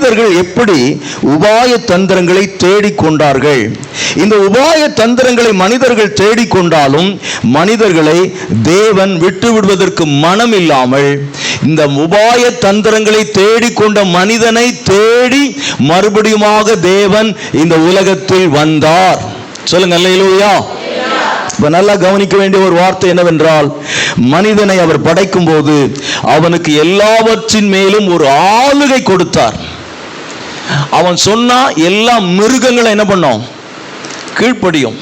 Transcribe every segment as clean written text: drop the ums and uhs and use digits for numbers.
மனிதர்கள் எப்படி உபாய தந்திரங்களை தேடிக்கொண்டார்கள். இந்த உபாய தந்திரங்களை மனிதர்கள் தேடிக்கொண்டாலும் மனிதர்களை தேவன் விட்டு விடுவதற்கு மனம் இல்லாமல் இந்த உபாய தந்திரங்களை தேடிக்கொண்ட மனிதனை தேடி மறுபடியுமாக தேவன் இந்த உலகத்தில் வந்தார். சொல்லுங்க அல்லேலூயா. இப்ப நல்லா கவனிக்க வேண்டிய ஒரு வார்த்தை என்னவென்றால், மனிதனை அவர் படைக்கும் போது அவனுக்கு எல்லாவற்றின் மேலும் ஒரு ஆளுகை கொடுத்தார். அவன் சொன்னா எல்லா மிருகங்களும் என்ன பண்ணும்? கீழ்ப்படியும்.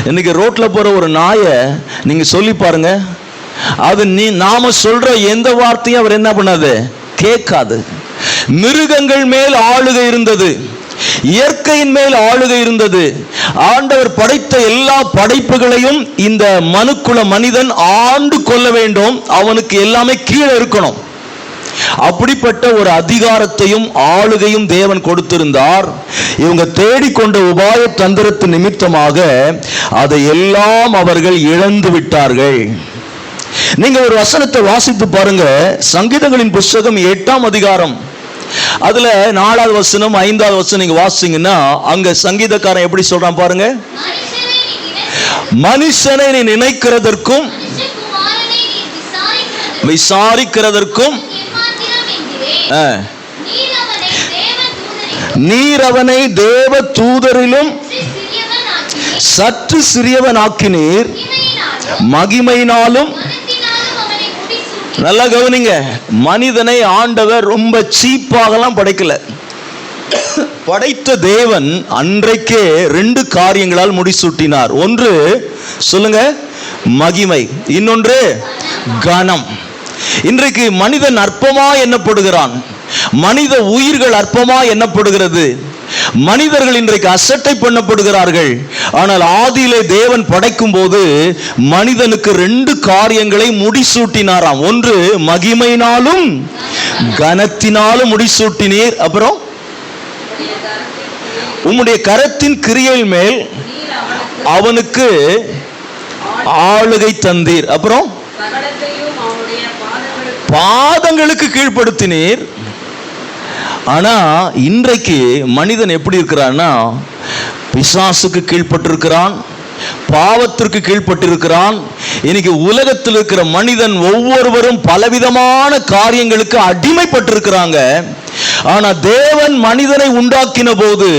இன்னைக்கு ரோட்ல போற ஒரு நாயை நீங்க சொல்லி பாருங்க, அது நாம சொல்ற எந்த வார்த்தையும் அவர் என்ன பண்ணாது? கேட்காது. மிருகங்கள் மேல் ஆளுகை இருந்தது, இயற்கையின் மேல் ஆளுகை இருந்தது. ஆண்டவர் படைத்த எல்லா படைப்புகளையும் இந்த மனுக்குல மனிதன் ஆண்டு கொள்ள வேண்டும். அவனுக்கு எல்லாமே கீழே இருக்கணும். அப்படிப்பட்ட ஒரு அதிகாரத்தையும் ஆளுகையும் தேவன் கொடுத்திருந்தார். இவங்க தேடிக்கொண்ட உபாய தந்திரத்தின் நிமித்தமாக அதை எல்லாம் அவர்கள் இழந்து விட்டார்கள். நீங்க ஒரு வசனத்தை வாசித்து பாருங்க. சங்கீதங்களின் புஸ்தகம் 8ஆம் அதிகாரம், அதுல 4வது வசனம் 5வது வசனம் நீங்க வாசிங்கன்னா அங்க சங்கீதக்காரன் எப்படி சொல்றான் பாருங்க. மனுஷனை நீ நினைக்கிறதற்கும் விசாரிக்கிறதற்கும் நீர் அவனை தேவ தூதரிலும் சற்று சிறியவன் ஆக்கினீர், மகிமையினாலும். நல்லா கவனிங்க, மனிதனை ஆண்டவர் ரொம்ப சீப்பாகலாம் படைக்கல. படைத்த தேவன் அன்றைக்கே 2 காரியங்களால் முடிசூட்டினார். ஒன்று சொல்லுங்க மகிமை, இன்னொன்று கனம். இன்றைக்கு மனிதன் அற்பமா எண்ணப்படுகிறான், மனித உயிர்கள் அற்பமா எண்ணப்படுகிறது, மனிதர்கள் இன்றைக்கு அசட்டை பண்ணப்படுகிறார்கள். ஆனால் ஆதியிலே தேவன் படைக்கும் போது மனிதனுக்கு 2 காரியங்களை முடிசூட்டினாராம். ஒன்று மகிமையினாலும் கனத்தினாலும் முடிசூட்டினீர். அப்புறம் உம்முடைய கரத்தின் கிரியையின் மேல் அவனுக்கு ஆளுகை தந்தீர். அப்புறம் பாதங்களுக்கு கீழ்ப்படுத்தினீர். ஆனா இன்றைக்கு மனிதன் எப்படி இருக்கிறான்னா, பிசாசுக்கு கீழ்பட்டிருக்கிறான், பாவத்திற்கு கீழ்பட்டிருக்கிறான். இன்னைக்கு உலகத்தில் இருக்கிற மனிதன் ஒவ்வொருவரும் பலவிதமான காரியங்களுக்கு அடிமைப்பட்டிருக்கிறாங்க. ஆனா தேவன் மனிதனை உண்டாக்கின போது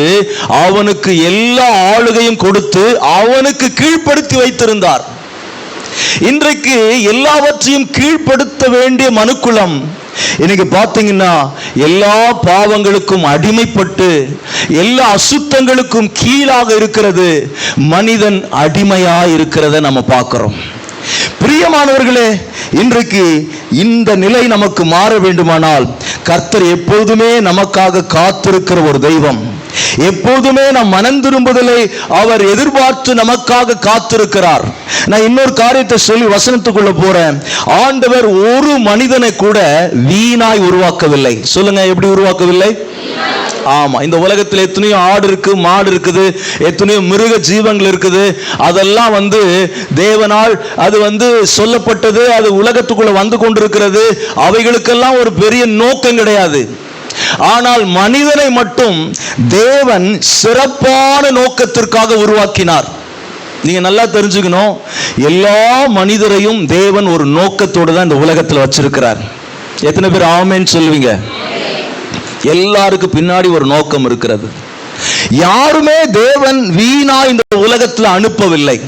அவனுக்கு எல்லா ஆளுகையும் கொடுத்து அவனுக்கு கீழ்ப்படுத்தி வைத்திருந்தார். இன்றைக்கு எல்லாவற்றையும் கீழ்ப்படுத்த வேண்டிய மனுக்குலம் இன்னைக்கு பாத்தீங்கன்னா எல்லா பாவங்களுக்கும் அடிமைப்பட்டு எல்லா அசுத்தங்களுக்கும் கீழாக இருக்கிறது. மனிதன் அடிமையா இருக்கிறத நம்ம பார்க்கிறோம். பிரியமானவர்களே, இன்றைக்கு இந்த நிலை நமக்கு மாற வேண்டுமானால் கர்த்தர் எப்போதுமே நமக்காக காத்திருக்கிற ஒரு தெய்வம். எப்போதுமே நம் மனம் திரும்புதலை அவர் எதிர்பார்த்து நமக்காக காத்திருக்கிறார். நான் இன்னொரு காரியத்தை சொல்லி வசனத்துக்குள்ள போறேன். ஆண்டவர் ஒரு மனிதனை கூட வீணாய் உருவாக்கவில்லை. சொல்லுங்க, எப்படி உருவாக்கவில்லை? ஆமா, இந்த உலகத்தில் எத்தனையோ ஆடு இருக்கு, மாடு இருக்குது, எத்தனையோ மிருக ஜீவங்கள் இருக்குது. அதெல்லாம் தேவனால் அது சொல்லப்பட்டது, அது உலகத்துக்குள்ள வந்து கொண்டிருக்கிறது. அவைகளுக்கெல்லாம் ஒரு பெரிய நோக்கம் கிடையாது. ஆனால் மனிதனை மட்டும் தேவன் சிறப்பான நோக்கத்திற்காக உருவாக்கினார். நீங்க நல்லா தெரிஞ்சுக்கணும், எல்லா மனிதரையும் தேவன் ஒரு நோக்கத்தோடு தான் இந்த உலகத்தில் வச்சிருக்கிறார். எத்தனை பேர் ஆமென் சொல்லுவீங்க? எல்லாருக்கும் பின்னாடி ஒரு நோக்கம் இருக்கிறது. யாருமே தேவன் வீணா இந்த உலகத்தில் அனுப்பவில்லை.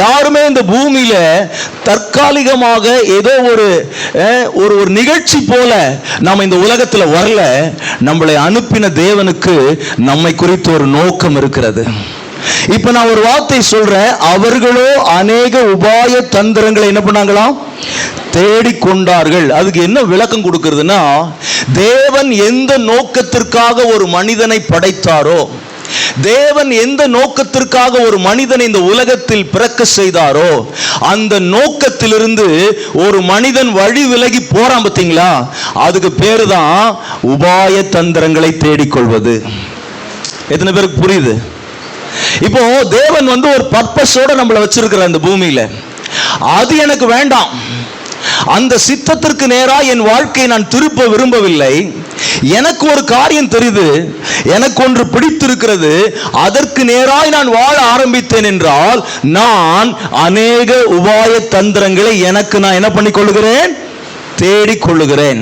யாருமே இந்த பூமியில தற்காலிகமாக ஏதோ ஒரு நிகழ்ச்சி போல நாம இந்த உலகத்துல வரல. நம்மளை அனுப்பின தேவனுக்கு நம்மை குறித்து ஒரு நோக்கம் இருக்கிறது. இப்ப நான் ஒரு வார்த்தை சொல்றேன். அவர்களோ அநேக உபாய தந்திரங்களை என்ன பண்ணாங்களாம்? தேடிக்கொண்டார்கள். அதுக்கு என்ன விளக்கம் கொடுக்கிறதுனா, தேவன் எந்த நோக்கத்திற்காக ஒரு மனிதனை படைத்தாரோ, தேவன் எந்த நோக்கத்திற்காக ஒரு மனிதனை இந்த உலகத்தில் பிறக்க செய்தாரோ, அந்த நோக்கத்திலிருந்து ஒரு மனிதன் வழி விலகி போறான் பார்த்தீங்களா, அதுக்கு பேரு தான் உபாய தந்திரங்களை தேடிக்கொள்வது. எத்தனை பேருக்கு புரியுது? இப்போ தேவன் ஒரு பர்பஸோட நம்மளை வச்சிருக்கிறார் இந்த பூமியில. அது எனக்கு வேண்டாம், அந்த சித்தத்திற்கு நேராக என் வாழ்க்கையை நான் திருப்ப விரும்பவில்லை. எனக்கு ஒரு காரியம் தெரியுது, எனக்கு ஒன்று பிடித்திருக்கிறது, அதற்கு நேராய் நான் வாழ ஆரம்பித்தேன் என்றால் நான் அநேக உபாய தந்திரங்களை எனக்கு நான் என்ன பண்ணிக் கொள்ளுகிறேன், தேடிக்கொள்ளுகிறேன்.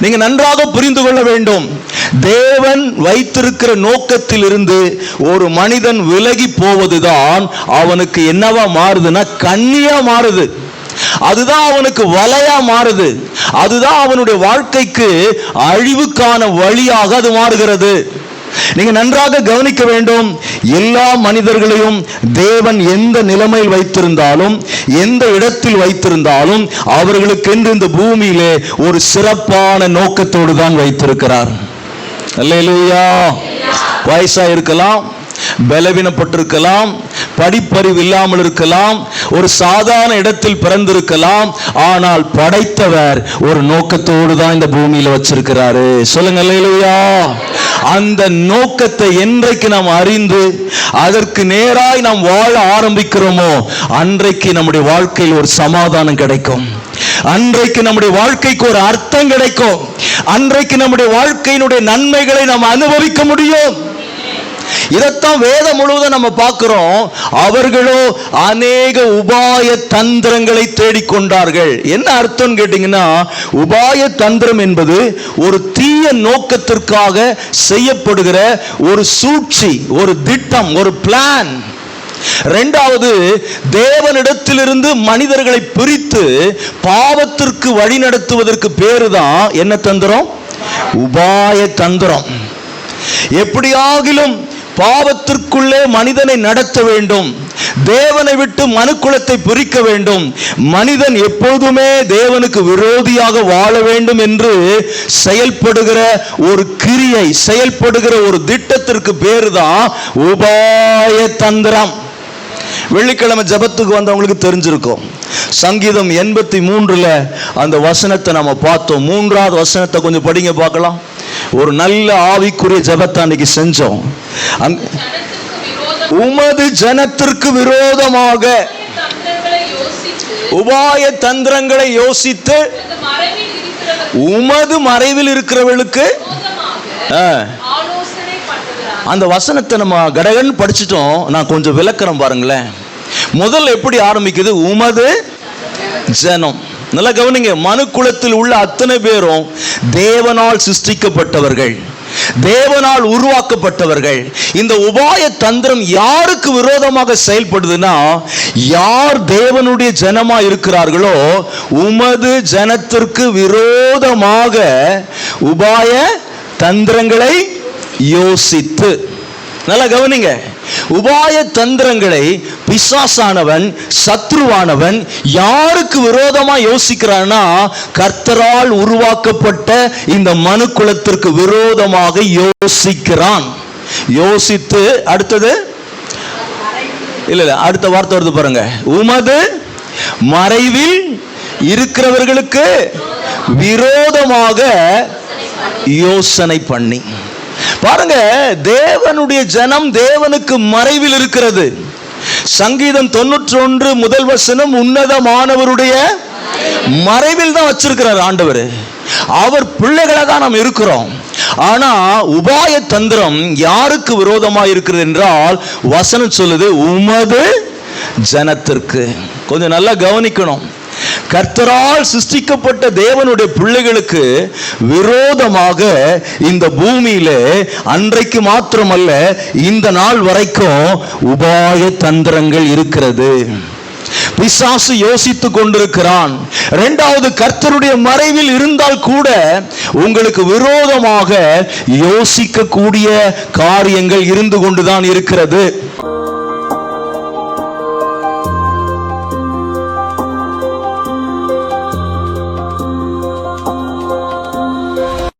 நீங்க நன்றாக புரிந்து கொள்ள வேண்டும், தேவன் வைத்திருக்கிற நோக்கத்தில் இருந்து ஒரு மனிதன் விலகி போவதுதான் அவனுக்கு என்னவா மாறுதுன்னா கண்ணியா மாறுது. அதுதான் அவனுக்கு வலையா மாறுது. அதுதான் அவனுடைய வாழ்க்கைக்கு அழிவுக்கான வழியாக அது மாறுகிறது. நீங்க நன்றாக கவனிக்க வேண்டும், எல்லா மனிதர்களையும் தேவன் எந்த நிலைமையில் வைத்திருந்தாலும், எந்த இடத்தில் வைத்திருந்தாலும் அவர்களுக்கு என்று இந்த பூமியிலே ஒரு சிறப்பான நோக்கத்தோடு தான் வைத்திருக்கிறார். அல்லேலூயா. வயசா இருக்கலாம், பலவீனப்பட்டிருக்கலாம், படிப்பறிவு இல்லாமல் இருக்கலாம், ஒரு சாதாரண இடத்தில் பிறந்திருக்கலாம், ஆனால் படைத்தவர் ஒரு நோக்கத்தோடு தான் இந்த பூமியில வச்சிருக்கிறாரு. சொல்லுங்க அல்லேலூயா. அந்த நோக்கத்தை என்றைக்கு நாம் அறிந்து அதற்கு நேராய் நாம் வாழ ஆரம்பிக்கிறோமோ அன்றைக்கு நம்முடைய வாழ்க்கையில் ஒரு சமாதானம் கிடைக்கும். அன்றைக்கு நம்முடைய வாழ்க்கைக்கு ஒரு அர்த்தம் கிடைக்கும். அன்றைக்கு நம்முடைய வாழ்க்கையினுடைய நன்மைகளை நாம் அனுபவிக்க முடியும். இதைத்தான் வேதம் முழுவதும் நம்ம பார்க்கிறோம். அவர்களோ அநேக உபாய தந்திரங்களை தேடிக்கொண்டார்கள். என்ன அர்த்தம் கேட்டீங்கன்னா, உபாய தந்திரம் என்பது ஒரு தீய நோக்கத்திற்காக செய்யப்படுகிற ஒரு சூழ்ச்சி, ஒரு திட்டம், ஒரு பிளான். இரண்டாவது, தேவனிடத்திலிருந்து மனிதர்களை பிரித்து பாவத்திற்கு வழி நடத்துவதற்கு பேரு தான் என்ன தந்திரம்? உபாய தந்திரம். எப்படியாகிலும் பாவத்திற்குள்ளே மனிதனை நடத்த வேண்டும், தேவனை விட்டு மனுக்குலத்தை பிரிக்க வேண்டும், மனிதன் எப்போதுமே தேவனுக்கு விரோதியாக வாழ வேண்டும் என்று செயல்படுகிற ஒரு கிரியை, செயல்படுகிற ஒரு திட்டத்திற்கு பேரு தான் உபாய தந்திரம். வெள்ளிக்கிழமை ஜபத்துக்கு வந்தவங்களுக்கு தெரிஞ்சிருக்கும், சங்கீதம் 83 அந்த வசனத்தை நம்ம பார்த்தோம். 3வது வசனத்தை கொஞ்சம் படிங்க பார்க்கலாம். ஒரு நல்ல ஆவிக்குரிய ஜபத்தை அன்னைக்கு செஞ்சோம். உமது ஜனத்திற்கு விரோதமாக உபாய தந்திரங்களை யோசித்து உமது மறைவில் இருக்கிறவர்களுக்கு அந்த வசனத்தை நம்ம கடகன் படிச்சுட்டோம். நான் கொஞ்சம் விளக்குறேன் பாருங்களேன். முதல்ல எப்படி ஆரம்பிக்குது? உமது ஜனம். நல்லா கவனிங்க, மனு குலத்தில் உள்ள அத்தனை பேரும் தேவனால் சிருஷ்டிக்கப்பட்டவர்கள், தேவனால் உருவாக்கப்பட்டவர்கள். இந்த உபாய தந்திரம் யாருக்கு விரோதமாக செயல்படுதுன்னா, யார் தேவனுடைய ஜனமா இருக்கிறார்களோ உமது ஜனத்திற்கு விரோதமாக உபாய தந்திரங்களை யோசித்து. நல்லா கவனிங்க, உபாய தந்திரங்களை பிசாசானவன், சத்ருவானவன் யாருக்கு விரோதமா யோசிக்கிறான்னா, கர்த்தரால் உருவாக்கப்பட்ட இந்த மனு குலத்திற்கு விரோதமாக யோசிக்கிறான். யோசித்து அடுத்தது இல்ல அடுத்த வார்த்தை வருது பாருங்க, உமது மறைவில் இருக்கிறவர்களுக்கு விரோதமாக யோசனை பண்ணி. பாருங்க, தேவனுடைய ஜனம் தேவனுக்கு மறைவில் இருக்கிறது. சங்கீதம் 91 முதல் வசனம், உன்னதமானவருடைய மறைவில் தான் வச்சிருக்கிறார் ஆண்டவர். அவர் பிள்ளைகளை தான் நாம் இருக்கிறோம். ஆனா உபாய தந்திரம் யாருக்கு விரோதமா இருக்கிறது என்றால், வசனம் சொல்லுது உமது ஜனத்திற்கு. கொஞ்சம் நல்லா கவனிக்கணும், கர்த்தரால் சிருஷ்டிக்கப்பட்ட தேவனுடைய பிள்ளைகளுக்கு விரோதமாக இந்த பூமியிலே அன்றைக்கு மாத்திரமல்ல இந்த நாள் வரைக்கும் உபாய தந்திரங்கள் இருக்கிறது. பிசாசு யோசித்துக் கொண்டிருக்கிறான். இரண்டாவது, கர்த்தருடைய மறைவில் இருந்தால் கூட உங்களுக்கு விரோதமாக யோசிக்கக்கூடிய காரியங்கள் இருந்து கொண்டுதான் இருக்கிறது.